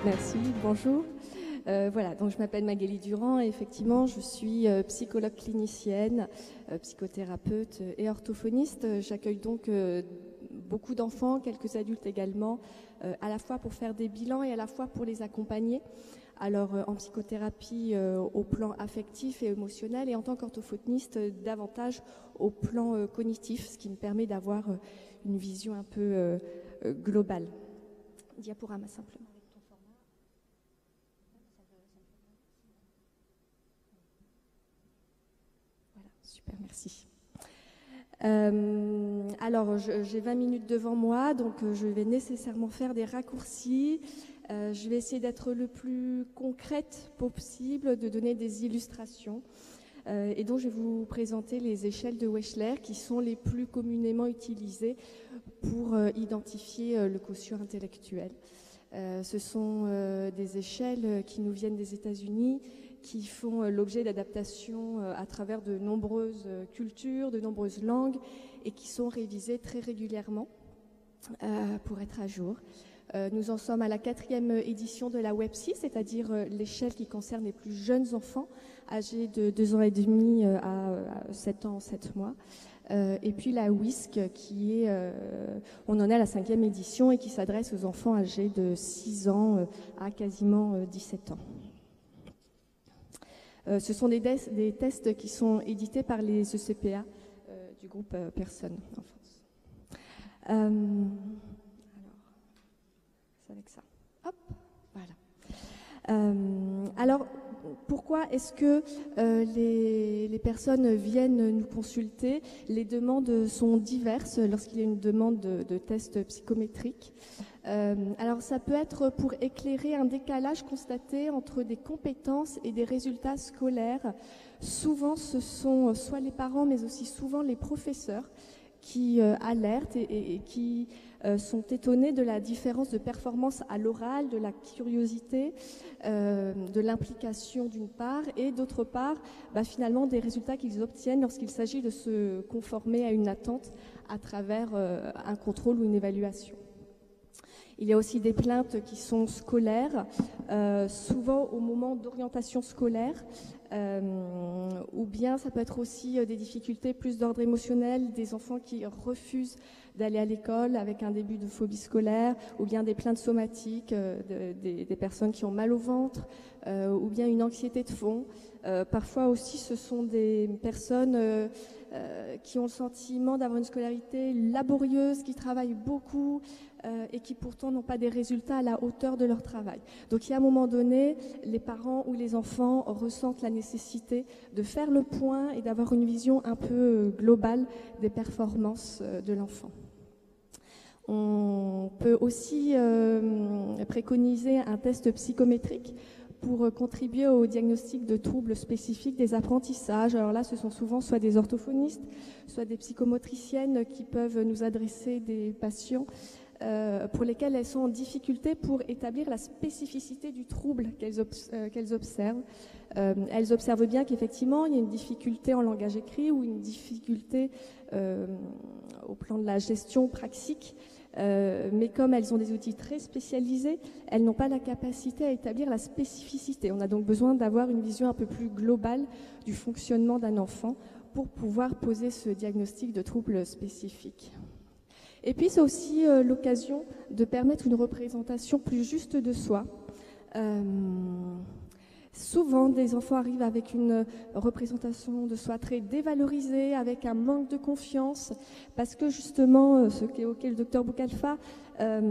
Merci, bonjour. Voilà, donc je m'appelle Magali Durand et effectivement je suis psychologue clinicienne, psychothérapeute et orthophoniste. J'accueille donc beaucoup d'enfants, quelques adultes également, à la fois pour faire des bilans et à la fois pour les accompagner. Alors en psychothérapie au plan affectif et émotionnel et en tant qu'orthophoniste davantage au plan cognitif, ce qui me permet d'avoir une vision un peu globale. Diaporama simplement. Voilà, super, merci. Alors, j'ai 20 minutes devant moi, donc je vais nécessairement faire des raccourcis. Je vais essayer d'être le plus concrète possible, de donner des illustrations. Et donc, je vais vous présenter les échelles de Wechsler qui sont les plus communément utilisées pour identifier le quotient intellectuel. Ce sont des échelles qui nous viennent des États-Unis, qui font l'objet d'adaptations à travers de nombreuses cultures, de nombreuses langues, et qui sont révisées très régulièrement pour être à jour. Nous en sommes à la 4e édition de la WEPSI, c'est-à-dire l'échelle qui concerne les plus jeunes enfants, âgés de 2 ans et demi à 7 ans, 7 mois. Et puis la WISC, on en est à la 5e édition et qui s'adresse aux enfants âgés de 6 ans à quasiment 17 ans. Ce sont des tests qui sont édités par les ECPA du groupe Personnes en France. Alors, c'est avec ça. Hop, voilà. Alors, pourquoi est-ce que les personnes viennent nous consulter? Les demandes sont diverses lorsqu'il y a une demande de test psychométrique. Alors ça peut être pour éclairer un décalage constaté entre des compétences et des résultats scolaires. Souvent ce sont soit les parents mais aussi souvent les professeurs qui alertent et qui sont étonnés de la différence de performance à l'oral, de la curiosité, de l'implication d'une part et d'autre part finalement des résultats qu'ils obtiennent lorsqu'il s'agit de se conformer à une attente à travers un contrôle ou une évaluation. Il y a aussi des plaintes qui sont scolaires, souvent au moment d'orientation scolaire, ou bien ça peut être aussi des difficultés plus d'ordre émotionnel, des enfants qui refusent d'aller à l'école avec un début de phobie scolaire, ou bien des plaintes somatiques, des personnes qui ont mal au ventre, ou bien une anxiété de fond. Parfois aussi ce sont des personnes qui ont le sentiment d'avoir une scolarité laborieuse, qui travaillent beaucoup et qui pourtant n'ont pas des résultats à la hauteur de leur travail. Donc il y a un moment donné, les parents ou les enfants ressentent la nécessité de faire le point et d'avoir une vision un peu globale des performances de l'enfant. On peut aussi préconiser un test psychométrique pour contribuer au diagnostic de troubles spécifiques des apprentissages. Alors là, ce sont souvent soit des orthophonistes, soit des psychomotriciennes qui peuvent nous adresser des patients pour lesquels elles sont en difficulté pour établir la spécificité du trouble qu'elles observent. Elles observent bien qu'effectivement, il y a une difficulté en langage écrit ou une difficulté au plan de la gestion praxique, mais comme elles ont des outils très spécialisés, elles n'ont pas la capacité à établir la spécificité. On a donc besoin d'avoir une vision un peu plus globale du fonctionnement d'un enfant pour pouvoir poser ce diagnostic de trouble spécifique. Et puis c'est aussi l'occasion de permettre une représentation plus juste de soi. Souvent, des enfants arrivent avec une représentation de soi très dévalorisée, avec un manque de confiance, parce que justement, ce qu'évoquait le docteur Boukalfa,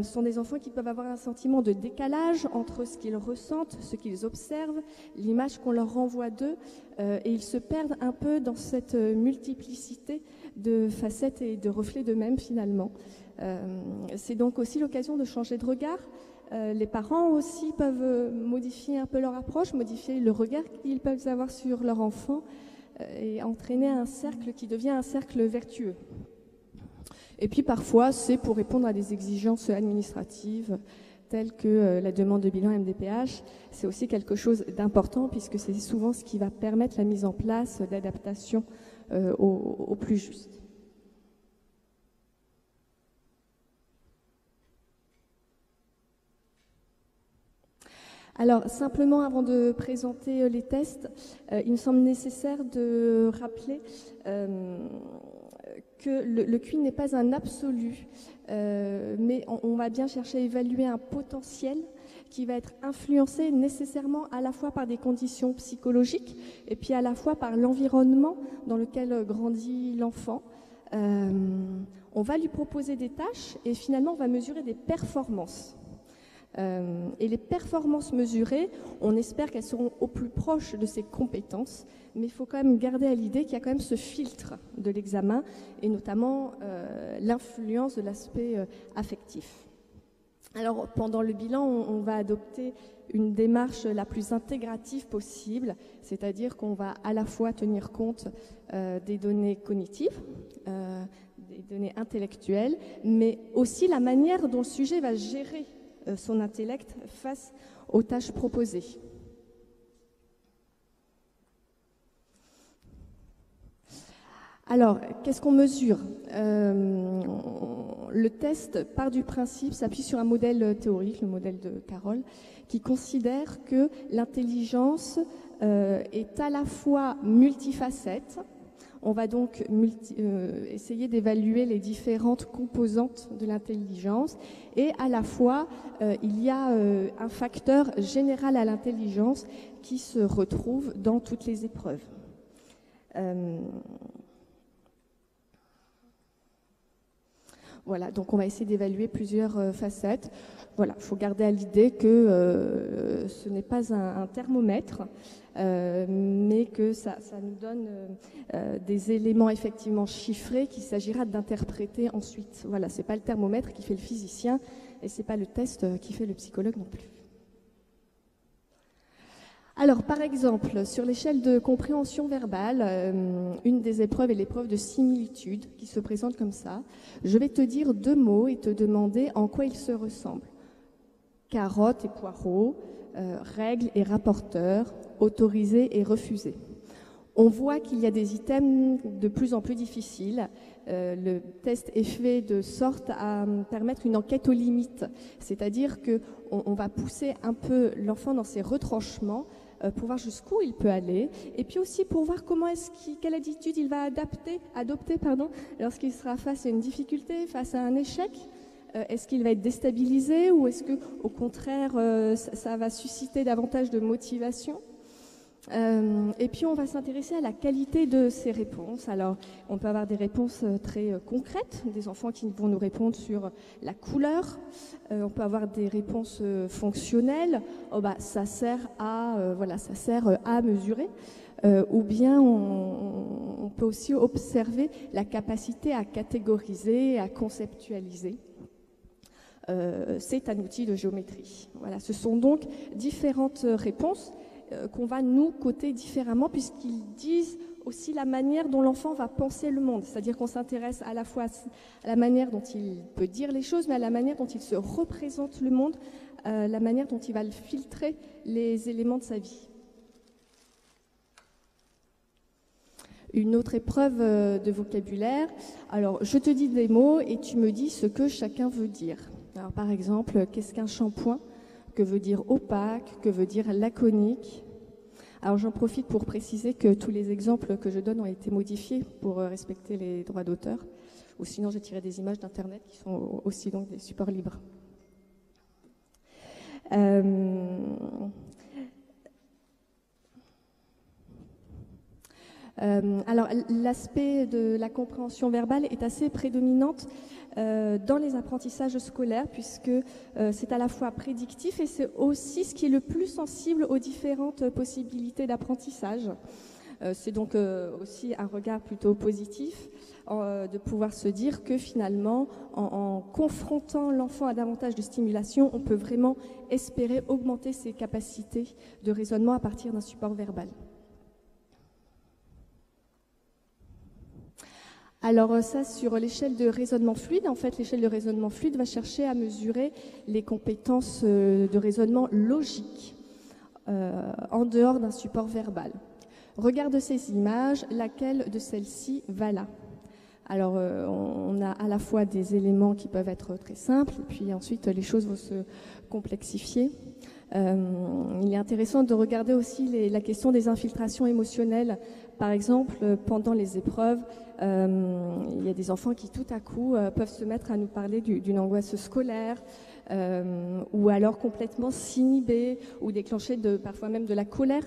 sont des enfants qui peuvent avoir un sentiment de décalage entre ce qu'ils ressentent, ce qu'ils observent, l'image qu'on leur renvoie d'eux, et ils se perdent un peu dans cette multiplicité de facettes et de reflets d'eux-mêmes finalement. C'est donc aussi l'occasion de changer de regard. Les parents aussi peuvent modifier un peu leur approche, modifier le regard qu'ils peuvent avoir sur leur enfant et entraîner un cercle qui devient un cercle vertueux. Et puis parfois, c'est pour répondre à des exigences administratives telles que la demande de bilan MDPH. C'est aussi quelque chose d'important puisque c'est souvent ce qui va permettre la mise en place d'adaptations au plus juste. Alors, simplement, avant de présenter les tests, il me semble nécessaire de rappeler que le QI n'est pas un absolu, mais on va bien chercher à évaluer un potentiel qui va être influencé nécessairement à la fois par des conditions psychologiques et puis à la fois par l'environnement dans lequel grandit l'enfant. On va lui proposer des tâches et finalement on va mesurer des performances. Et les performances mesurées, on espère qu'elles seront au plus proche de ses compétences, mais il faut quand même garder à l'idée qu'il y a quand même ce filtre de l'examen et notamment l'influence de l'aspect affectif. Alors, pendant le bilan, on va adopter une démarche la plus intégrative possible, c'est-à-dire qu'on va à la fois tenir compte des données cognitives, des données intellectuelles, mais aussi la manière dont le sujet va gérer son intellect face aux tâches proposées. Alors, qu'est-ce qu'on mesure ? Le test part du principe, s'appuie sur un modèle théorique, le modèle de Carroll, qui considère que l'intelligence est à la fois multifacette. On va donc essayer d'évaluer les différentes composantes de l'intelligence et à la fois, il y a un facteur général à l'intelligence qui se retrouve dans toutes les épreuves. Voilà, donc on va essayer d'évaluer plusieurs facettes. Voilà, il faut garder à l'idée que ce n'est pas un thermomètre, mais que ça nous donne des éléments effectivement chiffrés qu'il s'agira d'interpréter ensuite. Voilà, ce n'est pas le thermomètre qui fait le physicien et ce n'est pas le test qui fait le psychologue non plus. Alors, par exemple, sur l'échelle de compréhension verbale, une des épreuves est l'épreuve de similitude qui se présente comme ça. Je vais te dire 2 mots et te demander en quoi ils se ressemblent. Carotte et poireau, règle et rapporteur, autorisé et refusé. On voit qu'il y a des items de plus en plus difficiles. Le test est fait de sorte à permettre une enquête aux limites, c'est-à-dire qu'on va pousser un peu l'enfant dans ses retranchements pour voir jusqu'où il peut aller, et puis aussi pour voir quelle attitude il va adopter lorsqu'il sera face à une difficulté, face à un échec. Est-ce qu'il va être déstabilisé ou est-ce que, au contraire, ça va susciter davantage de motivation ? Et puis on va s'intéresser à la qualité de ces réponses. Alors on peut avoir des réponses très concrètes, des enfants qui vont nous répondre sur la couleur. On peut avoir des réponses fonctionnelles. Ça sert à mesurer. Ou bien on peut aussi observer la capacité à catégoriser, à conceptualiser. C'est un outil de géométrie. Voilà, ce sont donc différentes réponses qu'on va nous coter différemment puisqu'ils disent aussi la manière dont l'enfant va penser le monde. C'est-à-dire qu'on s'intéresse à la fois à la manière dont il peut dire les choses, mais à la manière dont il se représente le monde, la manière dont il va filtrer les éléments de sa vie. Une autre épreuve de vocabulaire. Alors, je te dis des mots et tu me dis ce que chacun veut dire. Alors, par exemple, qu'est-ce qu'un shampoing ? Que veut dire opaque? Que veut dire laconique? Alors j'en profite pour préciser que tous les exemples que je donne ont été modifiés pour respecter les droits d'auteur, ou sinon j'ai tiré des images d'Internet qui sont aussi donc des supports libres. Alors l'aspect de la compréhension verbale est assez prédominante dans les apprentissages scolaires puisque c'est à la fois prédictif et c'est aussi ce qui est le plus sensible aux différentes possibilités d'apprentissage. C'est donc aussi un regard plutôt positif de pouvoir se dire que finalement en confrontant l'enfant à davantage de stimulation, on peut vraiment espérer augmenter ses capacités de raisonnement à partir d'un support verbal. Alors ça, sur l'échelle de raisonnement fluide, en fait, l'échelle de raisonnement fluide va chercher à mesurer les compétences de raisonnement logique en dehors d'un support verbal. Regarde ces images, laquelle de celles-ci va là? Alors, on a à la fois des éléments qui peuvent être très simples, et puis ensuite les choses vont se complexifier. Il est intéressant de regarder aussi la question des infiltrations émotionnelles. Par exemple, pendant les épreuves, il y a des enfants qui tout à coup peuvent se mettre à nous parler d'une angoisse scolaire, ou alors complètement s'inhiber ou déclencher parfois même de la colère.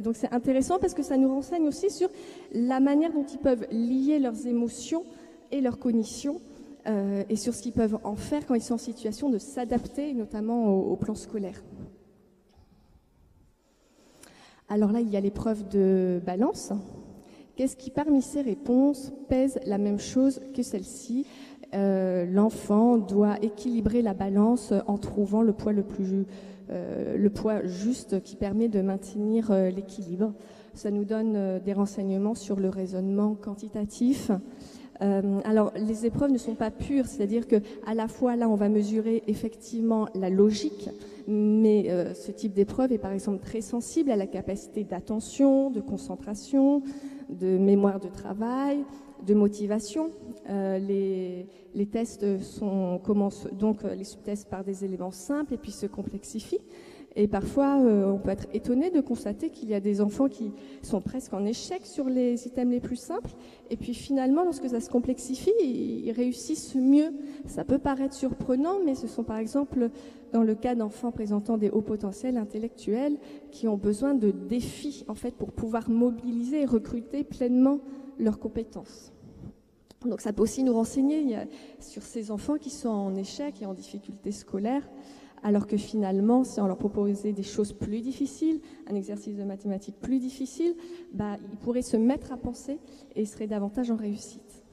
Donc c'est intéressant parce que ça nous renseigne aussi sur la manière dont ils peuvent lier leurs émotions et leurs cognitions, et sur ce qu'ils peuvent en faire quand ils sont en situation de s'adapter, notamment au plan scolaire. Alors là, il y a l'épreuve de balance. Qu'est-ce qui, parmi ces réponses, pèse la même chose que celle-ci? L'enfant doit équilibrer la balance en trouvant le poids juste qui permet de maintenir l'équilibre. Ça nous donne des renseignements sur le raisonnement quantitatif. Alors, les épreuves ne sont pas pures, c'est-à-dire qu'à la fois, là, on va mesurer effectivement la logique, mais ce type d'épreuve est par exemple très sensible à la capacité d'attention, de concentration, de mémoire de travail, de motivation. Les tests commencent donc les subtests par des éléments simples et puis se complexifient. Et parfois, on peut être étonné de constater qu'il y a des enfants qui sont presque en échec sur les items les plus simples. Et puis finalement, lorsque ça se complexifie, ils réussissent mieux. Ça peut paraître surprenant, mais ce sont par exemple dans le cas d'enfants présentant des hauts potentiels intellectuels qui ont besoin de défis en fait pour pouvoir mobiliser et recruter pleinement leurs compétences. Donc ça peut aussi nous renseigner sur ces enfants qui sont en échec et en difficulté scolaire, alors que finalement, si on leur proposait des choses plus difficiles, un exercice de mathématiques plus difficile, ils pourraient se mettre à penser et seraient davantage en réussite.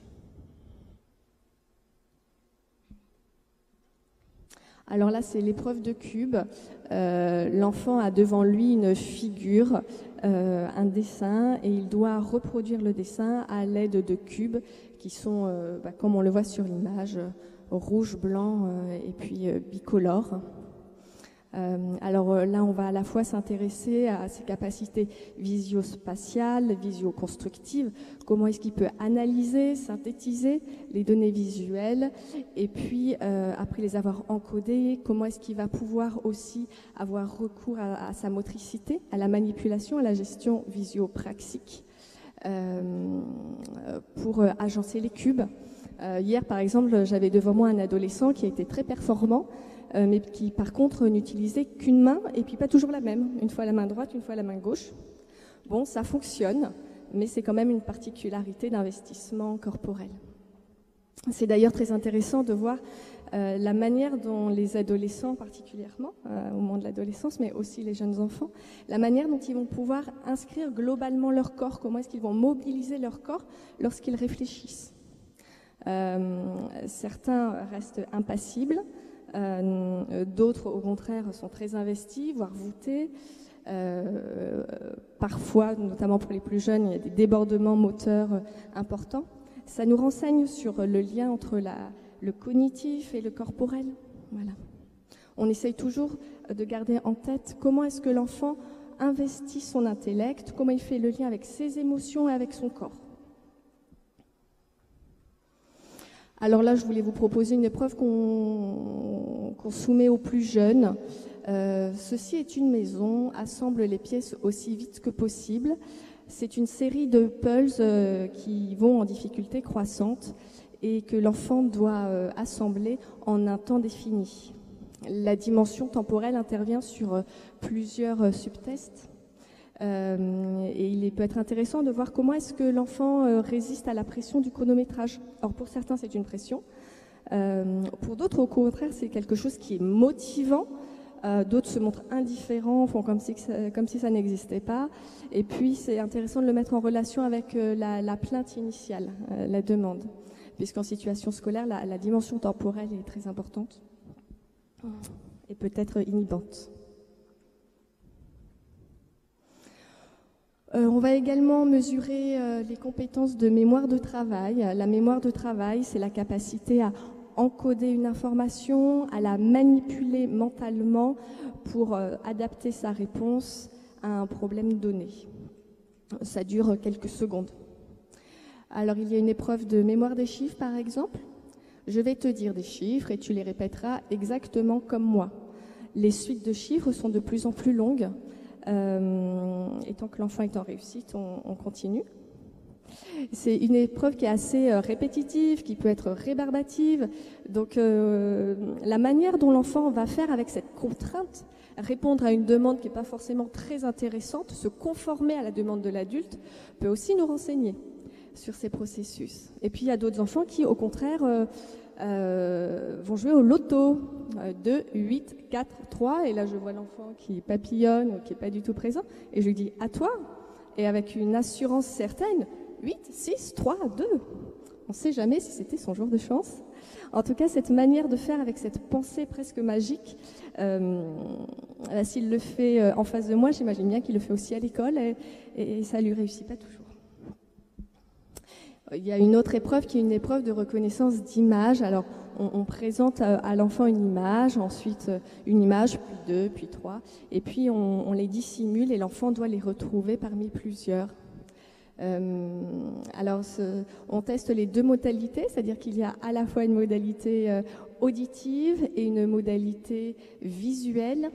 Alors là, c'est l'épreuve de cube. L'enfant a devant lui une figure, un dessin, et il doit reproduire le dessin à l'aide de cubes qui sont, comme on le voit sur l'image, rouge, blanc et puis bicolore. Alors là, on va à la fois s'intéresser à ses capacités visio-spatiales, visio-constructives, comment est-ce qu'il peut analyser, synthétiser les données visuelles, et puis après les avoir encodées, comment est-ce qu'il va pouvoir aussi avoir recours à sa motricité, à la manipulation, à la gestion visio-praxique pour agencer les cubes. Hier, par exemple, j'avais devant moi un adolescent qui a été très performant, mais qui, par contre, n'utilisait qu'une main, et puis pas toujours la même. Une fois la main droite, une fois la main gauche. Bon, ça fonctionne, mais c'est quand même une particularité d'investissement corporel. C'est d'ailleurs très intéressant de voir la manière dont les adolescents, particulièrement, au moment de l'adolescence, mais aussi les jeunes enfants, la manière dont ils vont pouvoir inscrire globalement leur corps, comment est-ce qu'ils vont mobiliser leur corps lorsqu'ils réfléchissent. Certains restent impassibles, d'autres au contraire sont très investis, voire voûtés. Parfois, notamment pour les plus jeunes, il y a des débordements moteurs importants. Ça nous renseigne sur le lien entre le cognitif et le corporel. Voilà. On essaye toujours de garder en tête comment est-ce que l'enfant investit son intellect, comment il fait le lien avec ses émotions et avec son corps. Alors là, je voulais vous proposer une épreuve qu'on soumet aux plus jeunes. Ceci est une maison, assemble les pièces aussi vite que possible. C'est une série de puzzles qui vont en difficulté croissante et que l'enfant doit assembler en un temps défini. La dimension temporelle intervient sur plusieurs subtests. Et il peut être intéressant de voir comment est-ce que l'enfant résiste à la pression du chronométrage. Or, pour certains, c'est une pression. Pour d'autres, au contraire, c'est quelque chose qui est motivant. D'autres se montrent indifférents, font comme si ça n'existait pas. Et puis, c'est intéressant de le mettre en relation avec la plainte initiale, la demande. Puisqu'en situation scolaire, la dimension temporelle est très importante et peut être inhibante. On va également mesurer les compétences de mémoire de travail. La mémoire de travail, c'est la capacité à encoder une information, à la manipuler mentalement pour adapter sa réponse à un problème donné. Ça dure quelques secondes. Alors, il y a une épreuve de mémoire des chiffres, par exemple. Je vais te dire des chiffres et tu les répéteras exactement comme moi. les suites de chiffres sont de plus en plus longues. Et tant que l'enfant est en réussite, on continue. C'est une épreuve qui est assez répétitive, qui peut être rébarbative. Donc la manière dont l'enfant va faire avec cette contrainte, répondre à une demande qui n'est pas forcément très intéressante, se conformer à la demande de l'adulte, peut aussi nous renseigner sur ces processus. Et puis il y a d'autres enfants qui, au contraire, vont jouer au loto. 2, 8, 4, 3. Et là, je vois l'enfant qui papillonne ou qui n'est pas du tout présent. Et je lui dis, à toi. Et avec une assurance certaine, 8, 6, 3, 2. On ne sait jamais si c'était son jour de chance. En tout cas, cette manière de faire avec cette pensée presque magique, s'il le fait en face de moi, j'imagine bien qu'il le fait aussi à l'école et ça ne lui réussit pas toujours. Il y a une autre épreuve qui est une épreuve de reconnaissance d'image. Alors, on présente à l'enfant une image, ensuite une image, puis 2, puis 3, et puis on les dissimule et l'enfant doit les retrouver parmi plusieurs. Alors, on teste les deux modalités, c'est-à-dire qu'il y a à la fois une modalité auditive et une modalité visuelle.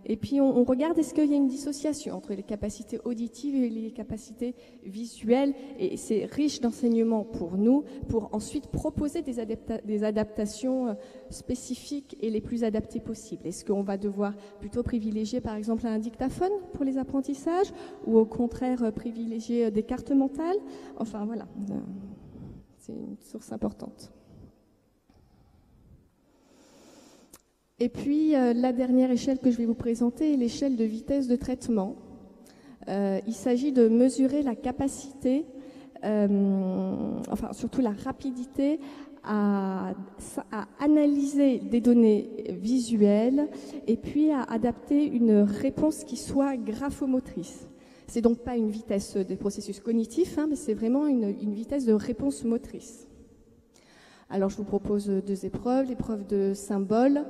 Et puis, on regarde est-ce qu'il y a une dissociation entre les capacités auditives et les capacités visuelles. Et c'est riche d'enseignements pour nous, pour ensuite proposer des adaptations spécifiques et les plus adaptées possibles. Est-ce qu'on va devoir plutôt privilégier, par exemple, un dictaphone pour les apprentissages ou au contraire privilégier des cartes mentales? Enfin, voilà, c'est une source importante. Et puis, la dernière échelle que je vais vous présenter est l'échelle de vitesse de traitement. Il s'agit de mesurer la capacité, enfin surtout la rapidité à analyser des données visuelles et puis à adapter une réponse qui soit graphomotrice. C'est donc pas une vitesse des processus cognitifs, mais c'est vraiment une vitesse de réponse motrice. Alors, je vous propose deux épreuves. L'épreuve de symbole.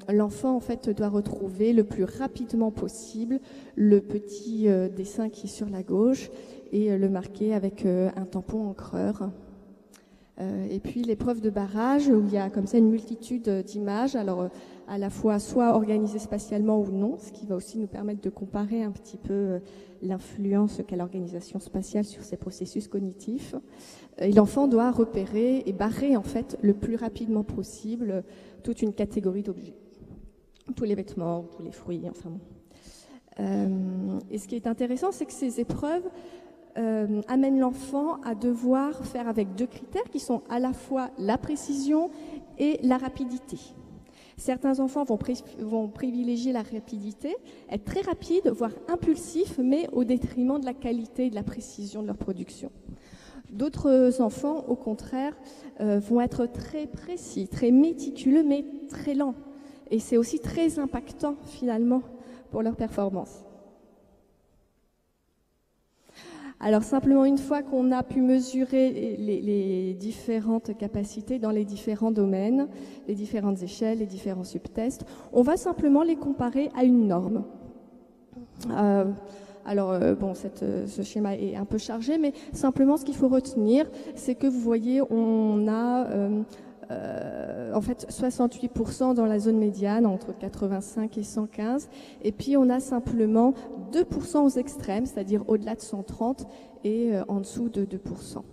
L'enfant, en fait, doit retrouver le plus rapidement possible le petit dessin qui est sur la gauche et le marquer avec un tampon encreur. Et puis, l'épreuve de barrage, où il y a comme ça une multitude d'images, alors à la fois soit organisées spatialement ou non, ce qui va aussi nous permettre de comparer un petit peu l'influence qu'a l'organisation spatiale sur ces processus cognitifs. Et l'enfant doit repérer et barrer en fait le plus rapidement possible toute une catégorie d'objets. Tous les vêtements, tous les fruits, enfin bon. Et ce qui est intéressant, c'est que ces épreuves amènent l'enfant à devoir faire avec deux critères qui sont à la fois la précision et la rapidité. Certains enfants vont privilégier la rapidité, être très rapides, voire impulsifs, mais au détriment de la qualité et de la précision de leur production. D'autres enfants, au contraire, vont être très précis, très méticuleux, mais très lents. Et c'est aussi très impactant, finalement, pour leur performance. Alors, simplement, une fois qu'on a pu mesurer les différentes capacités dans les différents domaines, les différentes échelles, les différents subtests, on va simplement les comparer à une norme. Bon, ce schéma est un peu chargé, mais simplement ce qu'il faut retenir, c'est que vous voyez, on a en fait 68% dans la zone médiane, entre 85 et 115, et puis on a simplement 2% aux extrêmes, c'est-à-dire au-delà de 130 et en dessous de 2%.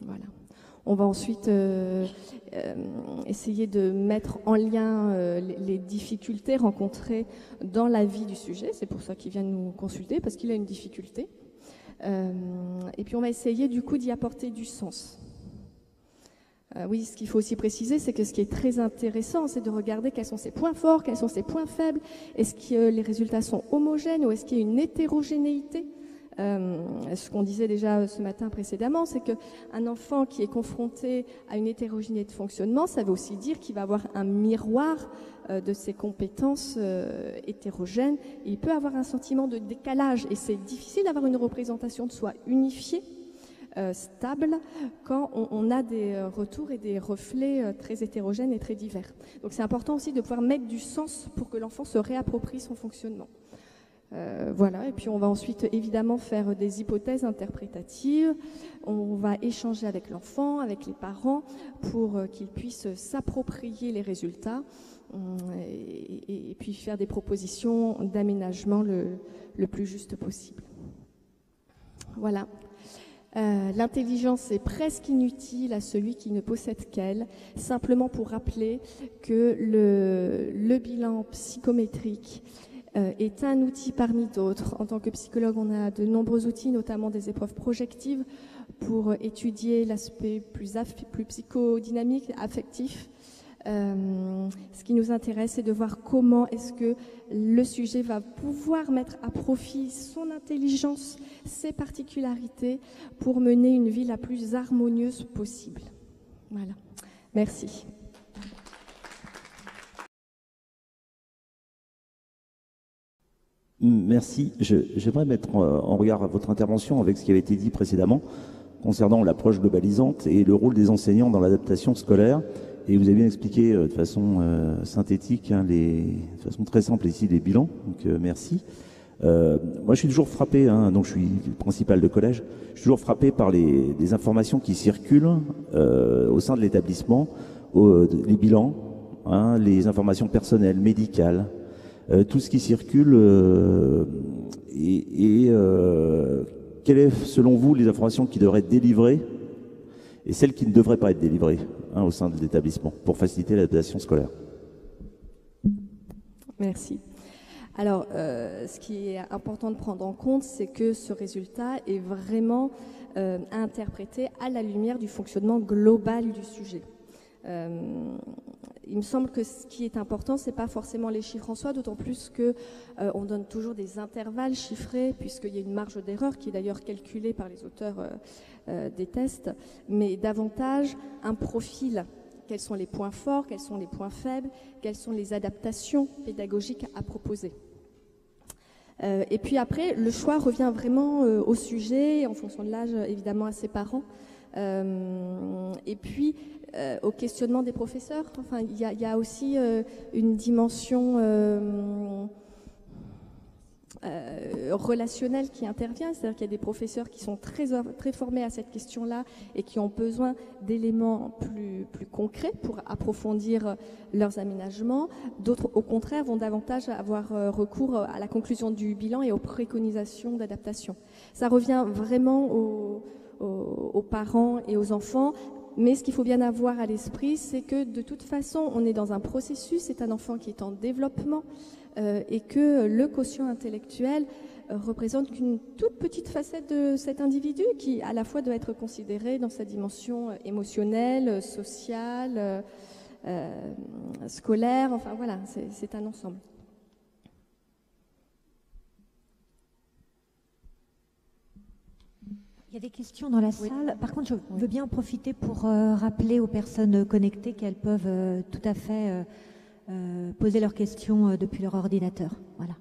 Voilà. On va ensuite essayer de mettre en lien les difficultés rencontrées dans la vie du sujet. C'est pour ça qu'il vient nous consulter, parce qu'il a une difficulté. Et puis on va essayer du coup d'y apporter du sens. Oui, ce qu'il faut aussi préciser, c'est que ce qui est très intéressant, c'est de regarder quels sont ses points forts, quels sont ses points faibles. Est-ce que les résultats sont homogènes ou est-ce qu'il y a une hétérogénéité ? Ce qu'on disait déjà ce matin précédemment, c'est qu'un enfant qui est confronté à une hétérogénéité de fonctionnement, ça veut aussi dire qu'il va avoir un miroir de ses compétences hétérogènes. Et il peut avoir un sentiment de décalage et c'est difficile d'avoir une représentation de soi unifiée, stable, quand on a des retours et des reflets très hétérogènes et très divers. Donc c'est important aussi de pouvoir mettre du sens pour que l'enfant se réapproprie son fonctionnement. Voilà, et puis on va ensuite évidemment faire des hypothèses interprétatives, on va échanger avec l'enfant, avec les parents, pour qu'ils puissent s'approprier les résultats et puis faire des propositions d'aménagement le plus juste possible. Voilà. L'intelligence est presque inutile à celui qui ne possède qu'elle, simplement pour rappeler que le bilan psychométrique est un outil parmi d'autres. En tant que psychologue, on a de nombreux outils, notamment des épreuves projectives pour étudier l'aspect plus psychodynamique, affectif. Ce qui nous intéresse, c'est de voir comment est-ce que le sujet va pouvoir mettre à profit son intelligence, ses particularités, pour mener une vie la plus harmonieuse possible. Voilà. Merci. Merci. J'aimerais mettre en regard votre intervention avec ce qui avait été dit précédemment concernant l'approche globalisante et le rôle des enseignants dans l'adaptation scolaire. Et vous avez bien expliqué de façon synthétique, de façon très simple ici, les bilans. Donc merci. Moi, je suis toujours frappé, donc je suis principal de collège, je suis toujours frappé par les informations qui circulent au sein de l'établissement, les bilans, les informations personnelles, médicales, tout ce qui circule. Quelles est, selon vous, les informations qui devraient être délivrées et celles qui ne devraient pas être délivrées au sein de l'établissement pour faciliter l'adaptation scolaire? Merci. Alors, ce qui est important de prendre en compte, c'est que ce résultat est vraiment interprété à la lumière du fonctionnement global du sujet. Il me semble que ce qui est important, c'est pas forcément les chiffres en soi, d'autant plus que on donne toujours des intervalles chiffrés, puisqu'il y a une marge d'erreur qui est d'ailleurs calculée par les auteurs des tests, mais davantage un profil. Quels sont les points forts, quels sont les points faibles, quelles sont les adaptations pédagogiques à proposer. Et puis après, le choix revient vraiment au sujet, en fonction de l'âge, évidemment, à ses parents. Et puis, au questionnement des professeurs. Enfin, il y a aussi une dimension relationnelle qui intervient, c'est-à-dire qu'il y a des professeurs qui sont très formés à cette question-là et qui ont besoin d'éléments plus concrets pour approfondir leurs aménagements. D'autres, au contraire, vont davantage avoir recours à la conclusion du bilan et aux préconisations d'adaptation. Ça revient vraiment aux parents et aux enfants. Mais ce qu'il faut bien avoir à l'esprit, c'est que de toute façon, on est dans un processus, c'est un enfant qui est en développement et que le quotient intellectuel représente qu'une toute petite facette de cet individu qui, à la fois, doit être considéré dans sa dimension émotionnelle, sociale, scolaire. Enfin, voilà, c'est un ensemble. Il y a des questions dans la salle. Par contre, je veux bien en profiter pour rappeler aux personnes connectées qu'elles peuvent tout à fait poser leurs questions depuis leur ordinateur. Voilà.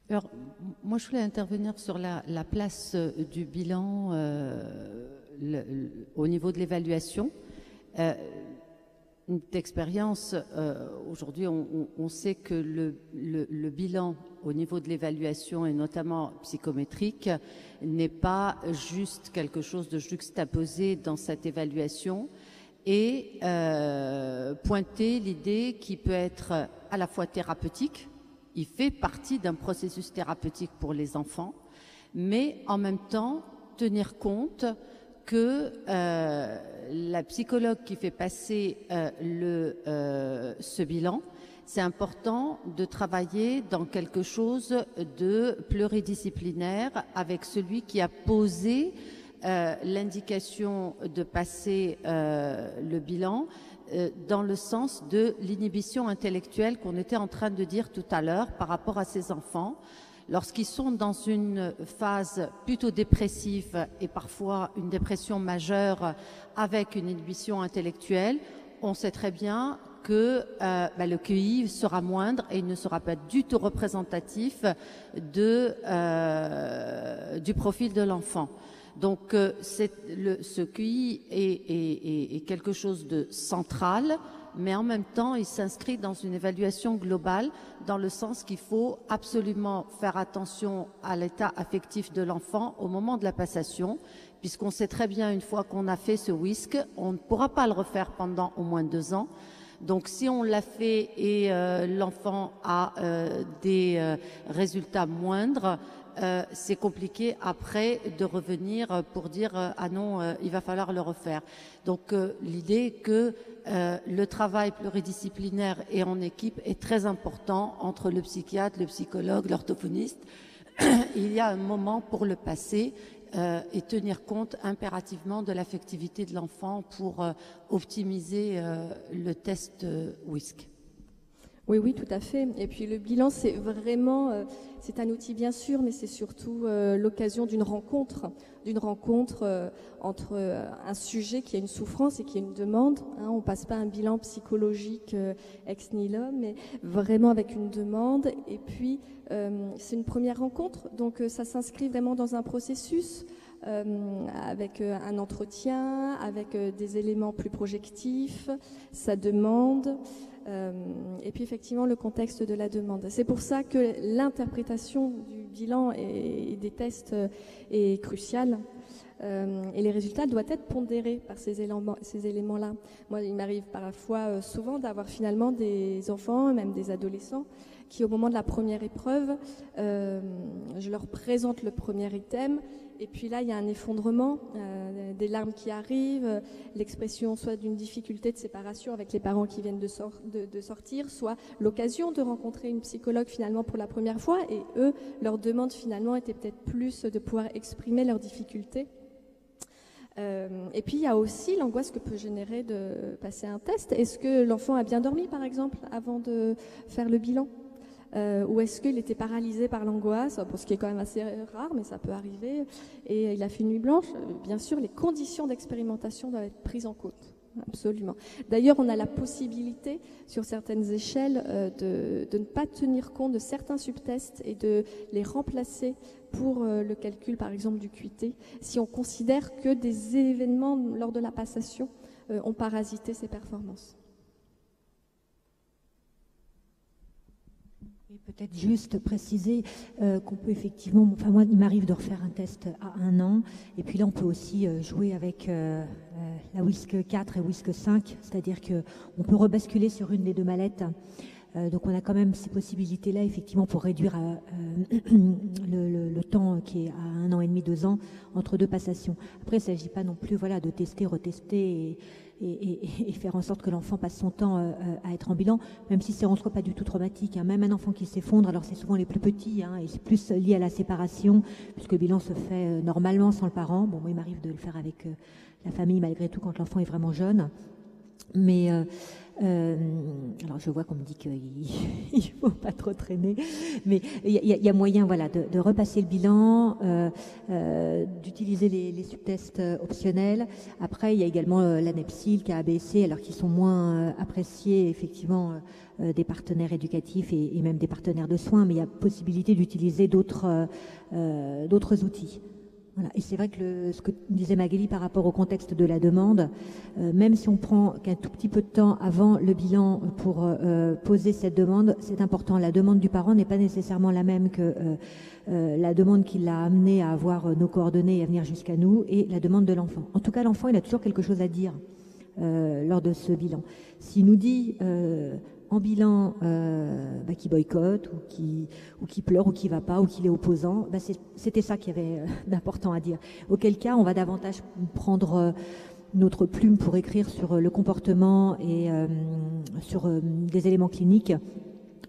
Alors, moi, je voulais intervenir sur la place du bilan au niveau de l'évaluation. D'expérience, aujourd'hui, on sait que le bilan au niveau de l'évaluation, et notamment psychométrique, n'est pas juste quelque chose de juxtaposé dans cette évaluation, et pointer l'idée qui peut être à la fois thérapeutique, il fait partie d'un processus thérapeutique pour les enfants, mais en même temps tenir compte que la psychologue qui fait passer ce bilan, c'est important de travailler dans quelque chose de pluridisciplinaire avec celui qui a posé l'indication de passer le bilan dans le sens de l'inhibition intellectuelle qu'on était en train de dire tout à l'heure par rapport à ces enfants. Lorsqu'ils sont dans une phase plutôt dépressive et parfois une dépression majeure avec une inhibition intellectuelle, on sait très bien que le QI sera moindre et il ne sera pas du tout représentatif du profil de l'enfant. Donc ce QI est quelque chose de central mais en même temps, il s'inscrit dans une évaluation globale, dans le sens qu'il faut absolument faire attention à l'état affectif de l'enfant au moment de la passation, puisqu'on sait très bien, une fois qu'on a fait ce WISC, on ne pourra pas le refaire pendant au moins 2 ans. Donc si on l'a fait et l'enfant a des résultats moindres, c'est compliqué après de revenir pour dire ah non, il va falloir le refaire. Donc l'idée est que le travail pluridisciplinaire et en équipe est très important entre le psychiatre, le psychologue, l'orthophoniste. Il y a un moment pour le passer et tenir compte impérativement de l'affectivité de l'enfant pour optimiser le test WISC. Oui, oui, tout à fait. Et puis le bilan, c'est vraiment, c'est un outil bien sûr, mais c'est surtout l'occasion d'une rencontre entre un sujet qui a une souffrance et qui a une demande. Hein, on passe pas un bilan psychologique ex nihilo, mais vraiment avec une demande. Et puis c'est une première rencontre, donc ça s'inscrit vraiment dans un processus. Avec un entretien, avec des éléments plus projectifs, sa demande, et puis effectivement le contexte de la demande. C'est pour ça que l'interprétation du bilan et des tests est cruciale. Et les résultats doivent être pondérés par ces éléments-là. Moi, il m'arrive parfois souvent d'avoir finalement des enfants, même des adolescents, qui au moment de la première épreuve, je leur présente le premier item, et puis là il y a un effondrement, des larmes qui arrivent, l'expression soit d'une difficulté de séparation avec les parents qui viennent de sortir, soit l'occasion de rencontrer une psychologue finalement pour la première fois, et eux, leur demande finalement était peut-être plus de pouvoir exprimer leurs difficultés. Et puis il y a aussi l'angoisse que peut générer de passer un test. Est-ce que l'enfant a bien dormi par exemple avant de faire le bilan, ou est-ce qu'il était paralysé par l'angoisse, ce qui est quand même assez rare, mais ça peut arriver, et il a fait une nuit blanche. Bien sûr, les conditions d'expérimentation doivent être prises en compte, absolument. D'ailleurs, on a la possibilité, sur certaines échelles, de ne pas tenir compte de certains subtests et de les remplacer pour le calcul, par exemple, du QT, si on considère que des événements lors de la passation ont parasité ses performances. Et peut-être juste préciser qu'on peut effectivement, enfin moi il m'arrive de refaire un test à 1 an, et puis là on peut aussi jouer avec la WISC 4 et WISC 5, c'est-à-dire qu'on peut rebasculer sur une des 2 mallettes. Donc on a quand même ces possibilités-là effectivement pour réduire le temps qui est à 1 an et demi, 2 ans entre 2 passations. Après il ne s'agit pas non plus de tester, retester et faire en sorte que l'enfant passe son temps à être en bilan, même si c'est en soi pas du tout traumatique. Hein. Même un enfant qui s'effondre, alors c'est souvent les plus petits, hein, et c'est plus lié à la séparation, puisque le bilan se fait normalement sans le parent. Bon, moi il m'arrive de le faire avec la famille malgré tout quand l'enfant est vraiment jeune. Mais alors je vois qu'on me dit qu'il ne faut pas trop traîner, mais il y a moyen de repasser le bilan, d'utiliser les subtests optionnels. Après, il y a également l'ANEPSI, le KABC, alors qui sont moins appréciés effectivement des partenaires éducatifs et même des partenaires de soins, mais il y a possibilité d'utiliser d'autres outils. Voilà. Et c'est vrai que ce que disait Magali par rapport au contexte de la demande, même si on prend qu'un tout petit peu de temps avant le bilan pour poser cette demande, c'est important. La demande du parent n'est pas nécessairement la même que la demande qui l'a amené à avoir nos coordonnées et à venir jusqu'à nous, et la demande de l'enfant. En tout cas, l'enfant, il a toujours quelque chose à dire lors de ce bilan. S'il nous dit en bilan qui boycotte ou qui pleure ou qui va pas ou qu'il est opposant, c'était ça qu'il y avait d'important à dire. Auquel cas, on va davantage prendre notre plume pour écrire sur le comportement et sur des éléments cliniques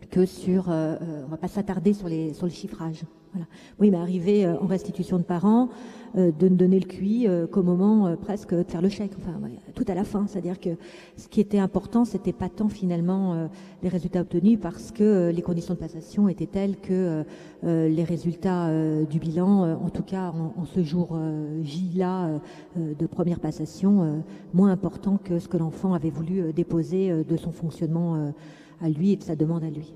que sur... on va pas s'attarder sur le chiffrage. Voilà. Oui, il m'est arrivé en restitution de parents de ne donner le QI qu'au moment presque de faire le chèque, enfin tout à la fin. C'est-à-dire que ce qui était important, c'était pas tant finalement les résultats obtenus, parce que les conditions de passation étaient telles que les résultats du bilan, en tout cas en ce jour J-là de première passation, moins important que ce que l'enfant avait voulu déposer de son fonctionnement à lui et de sa demande à lui.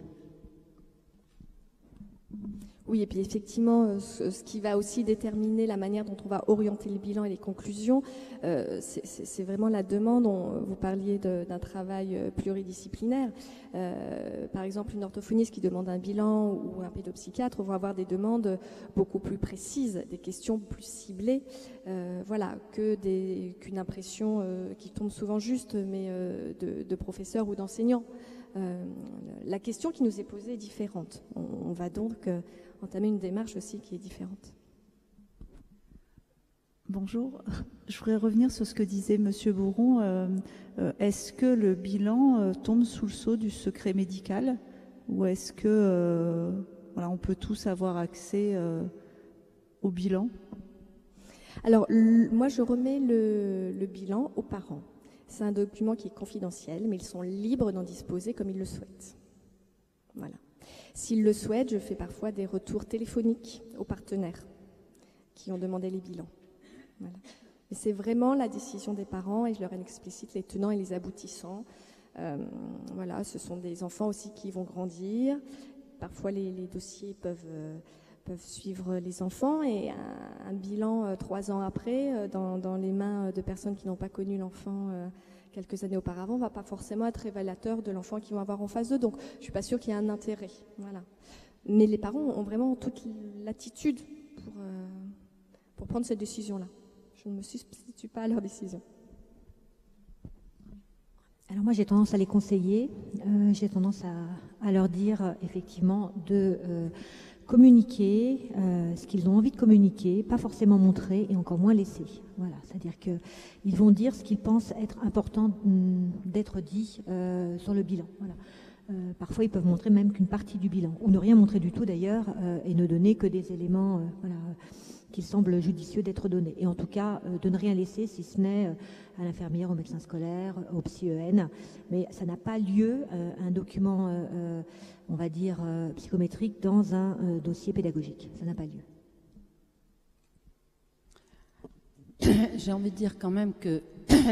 Oui, et puis effectivement, ce qui va aussi déterminer la manière dont on va orienter le bilan et les conclusions, c'est vraiment la demande. Vous parliez d'un travail pluridisciplinaire. Par exemple, une orthophoniste qui demande un bilan ou un pédopsychiatre vont avoir des demandes beaucoup plus précises, des questions plus ciblées, voilà, qu'une impression qui tombe souvent juste, mais de professeurs ou d'enseignants. La question qui nous est posée est différente. On va donc entamer une démarche aussi qui est différente. Bonjour, je voudrais revenir sur ce que disait Monsieur Bourron. Est-ce que le bilan tombe sous le sceau du secret médical ou est-ce que voilà, on peut tous avoir accès au bilan? Alors, moi, je remets le bilan aux parents. C'est un document qui est confidentiel, mais ils sont libres d'en disposer comme ils le souhaitent. Voilà. S'ils le souhaitent, je fais parfois des retours téléphoniques aux partenaires qui ont demandé les bilans. Voilà. Et c'est vraiment la décision des parents et je leur explicite les tenants et les aboutissants. Voilà, ce sont des enfants aussi qui vont grandir. Parfois, les dossiers peuvent suivre les enfants et un bilan 3 ans après, dans les mains de personnes qui n'ont pas connu l'enfant quelques années auparavant, ne va pas forcément être révélateur de l'enfant qu'ils vont avoir en face d'eux. Donc, je ne suis pas sûre qu'il y ait un intérêt. Voilà. Mais les parents ont vraiment toute l'attitude pour prendre cette décision-là. Je ne me substitue pas à leur décision. Alors moi, j'ai tendance à les conseiller. J'ai tendance à leur dire, effectivement, de communiquer ce qu'ils ont envie de communiquer, pas forcément montrer et encore moins laisser. Voilà, c'est-à-dire qu'ils vont dire ce qu'ils pensent être important d'être dit sur le bilan. Voilà. Parfois, ils peuvent montrer même qu'une partie du bilan, ou ne rien montrer du tout d'ailleurs, et ne donner que des éléments voilà, qu'il semble judicieux d'être donnés. Et en tout cas, de ne rien laisser, si ce n'est à l'infirmière, au médecin scolaire, au psy-EN. Mais ça n'a pas lieu, un document, on va dire, psychométrique dans un dossier pédagogique. Ça n'a pas lieu. J'ai envie de dire quand même que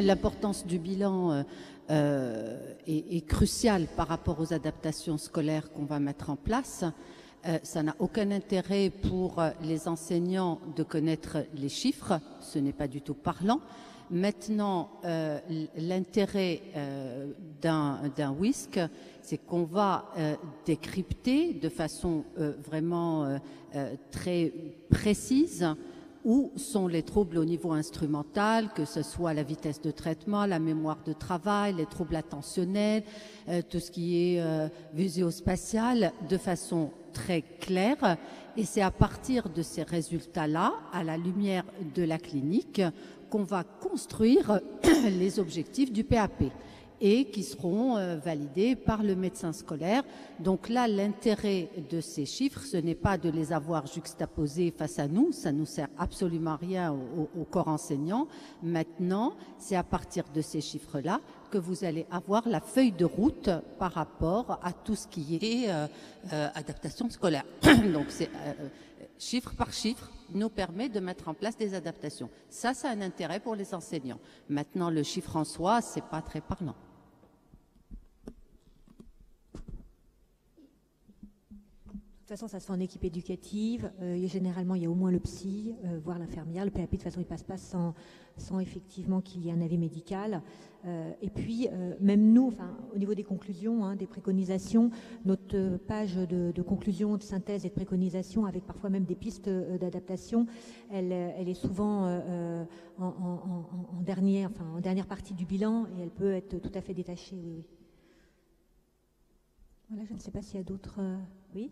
l'importance du bilan est cruciale par rapport aux adaptations scolaires qu'on va mettre en place. Ça n'a aucun intérêt pour les enseignants de connaître les chiffres, ce n'est pas du tout parlant. Maintenant, l'intérêt d'un WISC, c'est qu'on va décrypter de façon vraiment très précise où sont les troubles au niveau instrumental, que ce soit la vitesse de traitement, la mémoire de travail, les troubles attentionnels, tout ce qui est visio-spatial, de façon très claire. Et c'est à partir de ces résultats-là, à la lumière de la clinique, qu'on va construire les objectifs du PAP et qui seront validés par le médecin scolaire. Donc là, l'intérêt de ces chiffres, ce n'est pas de les avoir juxtaposés face à nous, ça ne nous sert absolument à rien au corps enseignant. Maintenant, c'est à partir de ces chiffres-là que vous allez avoir la feuille de route par rapport à tout ce qui est adaptation scolaire. Donc c'est chiffre par chiffre nous permet de mettre en place des adaptations. Ça a un intérêt pour les enseignants. Maintenant, le chiffre en soi, c'est pas très parlant. De toute façon, ça se fait en équipe éducative. Généralement, il y a au moins le psy, voire l'infirmière. Le PAP, de toute façon, il ne passe pas sans effectivement qu'il y ait un avis médical. Et puis, même nous, enfin, au niveau des conclusions, hein, des préconisations, notre page de conclusion, de synthèse et de préconisation, avec parfois même des pistes d'adaptation, elle est souvent en dernière partie du bilan et elle peut être tout à fait détachée. Oui, oui. Voilà, je ne sais pas s'il y a d'autres... Oui ?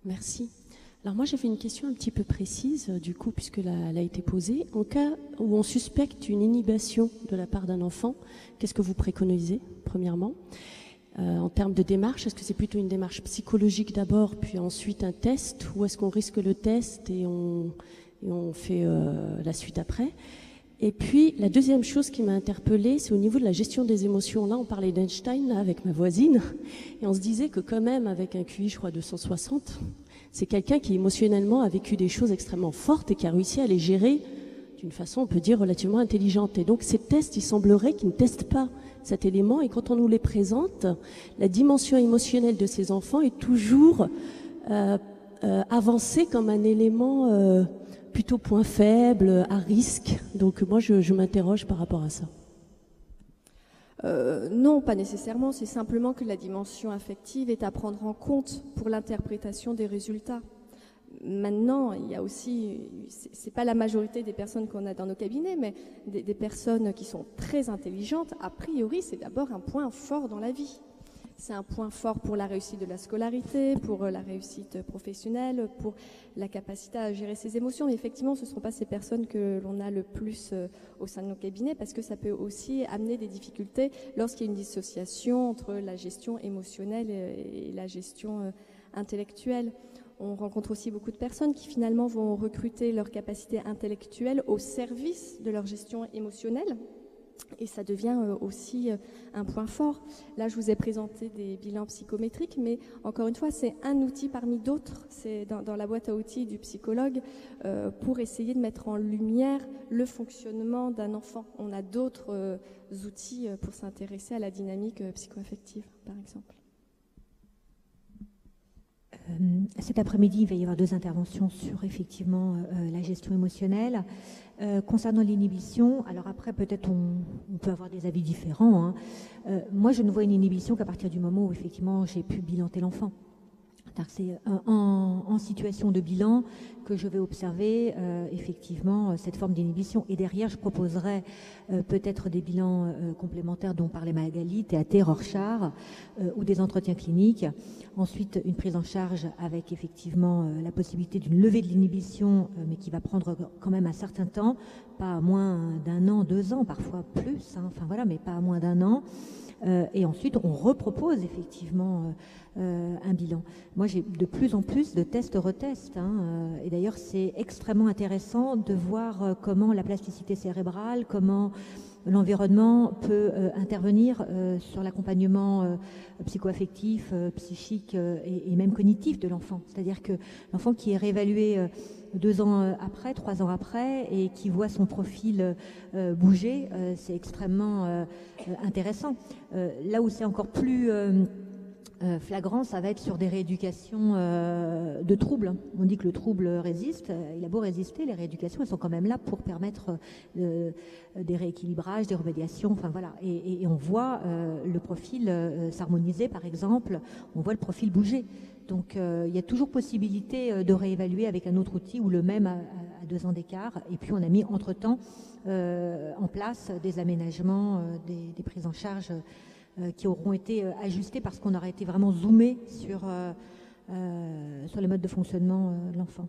Merci. Alors moi j'avais une question un petit peu précise du coup puisque elle a été posée. En cas où on suspecte une inhibition de la part d'un enfant, qu'est-ce que vous préconisez premièrement en termes de démarche? Est-ce que c'est plutôt une démarche psychologique d'abord puis ensuite un test ou est-ce qu'on risque le test et on fait la suite après? Et puis, la deuxième chose qui m'a interpellée, c'est au niveau de la gestion des émotions. Là, on parlait d'Einstein, là, avec ma voisine, et on se disait que quand même, avec un QI, je crois, de 160, c'est quelqu'un qui émotionnellement a vécu des choses extrêmement fortes et qui a réussi à les gérer d'une façon, on peut dire, relativement intelligente. Et donc ces tests, il semblerait qu'ils ne testent pas cet élément. Et quand on nous les présente, la dimension émotionnelle de ces enfants est toujours avancée comme un élément plutôt point faible, à risque. Donc moi, je m'interroge par rapport à ça. Non, pas nécessairement. C'est simplement que la dimension affective est à prendre en compte pour l'interprétation des résultats. Maintenant, il y a aussi, c'est pas la majorité des personnes qu'on a dans nos cabinets, mais des personnes qui sont très intelligentes, a priori, c'est d'abord un point fort dans la vie. C'est un point fort pour la réussite de la scolarité, pour la réussite professionnelle, pour la capacité à gérer ses émotions. Mais effectivement, ce ne sont pas ces personnes que l'on a le plus au sein de nos cabinets, parce que ça peut aussi amener des difficultés lorsqu'il y a une dissociation entre la gestion émotionnelle et la gestion intellectuelle. On rencontre aussi beaucoup de personnes qui finalement vont recruter leur capacité intellectuelle au service de leur gestion émotionnelle. Et ça devient aussi un point fort. Là, je vous ai présenté des bilans psychométriques, mais encore une fois, c'est un outil parmi d'autres. C'est dans la boîte à outils du psychologue pour essayer de mettre en lumière le fonctionnement d'un enfant. On a d'autres outils pour s'intéresser à la dynamique psychoaffective, par exemple. Cet après-midi, il va y avoir 2 interventions sur effectivement la gestion émotionnelle. Concernant l'inhibition, alors après peut-être on peut avoir des avis différents. Hein. Moi, je ne vois une inhibition qu'à partir du moment où effectivement j'ai pu bilanter l'enfant. C'est en situation de bilan que je vais observer effectivement cette forme d'inhibition. Et derrière, je proposerai peut-être des bilans complémentaires dont parlait Magali, TAT, Rorschach, ou des entretiens cliniques. Ensuite, une prise en charge avec effectivement la possibilité d'une levée de l'inhibition, mais qui va prendre quand même un certain temps, pas à moins d'1 an, 2 ans, parfois plus, hein, enfin voilà, mais pas à moins d'1 an. Et ensuite, on repropose effectivement un bilan. Moi, j'ai de plus en plus de tests-retests. Hein, et d'ailleurs, c'est extrêmement intéressant de voir comment la plasticité cérébrale, comment l'environnement peut intervenir sur l'accompagnement psychoaffectif, psychique et même cognitif de l'enfant. C'est-à-dire que l'enfant qui est réévalué 2 ans après, 3 ans après, et qui voit son profil bouger, c'est extrêmement intéressant. Là où c'est encore plus flagrant, ça va être sur des rééducations de troubles. On dit que le trouble résiste, il a beau résister, les rééducations, elles sont quand même là pour permettre des rééquilibrages, des remédiations, enfin voilà. Et on voit le profil s'harmoniser, par exemple, on voit le profil bouger. Donc il y a toujours possibilité de réévaluer avec un autre outil ou le même à 2 ans d'écart. Et puis on a mis entre-temps en place des aménagements, des prises en charge qui auront été ajustés parce qu'on aurait été vraiment zoomé sur les modes de fonctionnement de l'enfant.